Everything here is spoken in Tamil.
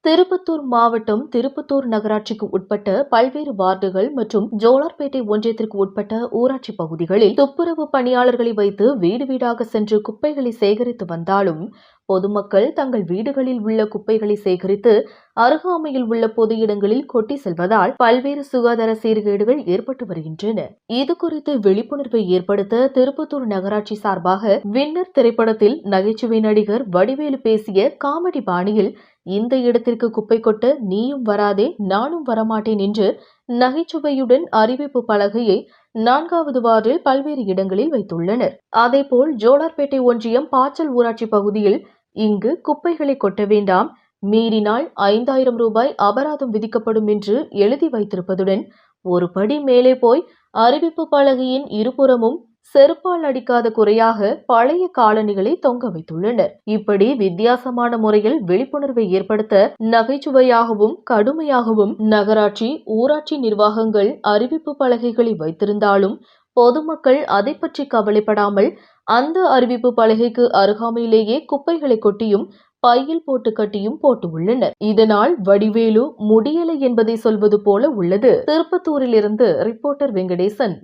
திருப்பத்தூர் மாவட்டம் திருப்பத்தூர் நகராட்சிக்கு உட்பட்ட பல்வேறு வார்டுகள் மற்றும் ஜோலார்பேட்டை ஒன்றியத்திற்கு உட்பட்ட ஊராட்சி பகுதிகளில் துப்புரவு பணியாளர்களை வைத்து வீடு வீடாக சென்று குப்பைகளை சேகரித்து வந்தாலும் பொதுமக்கள் தங்கள் வீடுகளில் உள்ள குப்பைகளை சேகரித்து அருகாமையில் உள்ள பொது இடங்களில் கொட்டி செல்வதால் பல்வேறு சுகாதார சீர்கேடுகள் ஏற்பட்டு வருகின்றன. இதுகுறித்து விழிப்புணர்வை ஏற்படுத்த திருப்பத்தூர் நகராட்சி சார்பாக வின்னர் திரைப்படத்தில் நகைச்சுவை நடிகர் வடிவேலு பேசிய காமெடி பாணியில் இந்த இடத்திற்கு குப்பை கொட்ட நீயும் வராதே நானும் வரமாட்டேன் என்று நகைச்சுவையுடன் அறிவிப்பு பலகையை 4வது வார்டில் பல்வேறு இடங்களில் வைத்துள்ளனர். அதேபோல் ஜோலார்பேட்டை ஒன்றியம் பாச்சல் ஊராட்சி பகுதியில் இங்கு குப்பைகளை கொட்ட வேண்டாம், மீறினால் 5000 ரூபாய் அபராதம் விதிக்கப்படும் என்று எழுதி வைத்திருப்பதுடன் ஒரு படி மேலே போய் அறிவிப்பு பலகையின் இருபுறமும் செருப்பால் அடிக்காத குறையாக பழைய காலணிகளை தொங்க வைத்துள்ளனர். இப்படி வித்தியாசமான முறையில் விழிப்புணர்வை ஏற்படுத்த நகைச்சுவையாகவும் கடுமையாகவும் நகராட்சி ஊராட்சி நிர்வாகங்கள் அறிவிப்பு பலகைகளை வைத்திருந்தாலும் பொதுமக்கள் அதை பற்றி கவலைப்படாமல் அந்த அறிவிப்பு பலகைக்கு அருகாமையிலேயே குப்பைகளை கொட்டியும் பையில் போட்டு கட்டியும் போட்டு உள்ளனர். இதனால் வடிவேலு முடியலை என்பதை சொல்வது போல உள்ளது. திருப்பத்தூரிலிருந்து ரிப்போர்ட்டர் வெங்கடேசன்.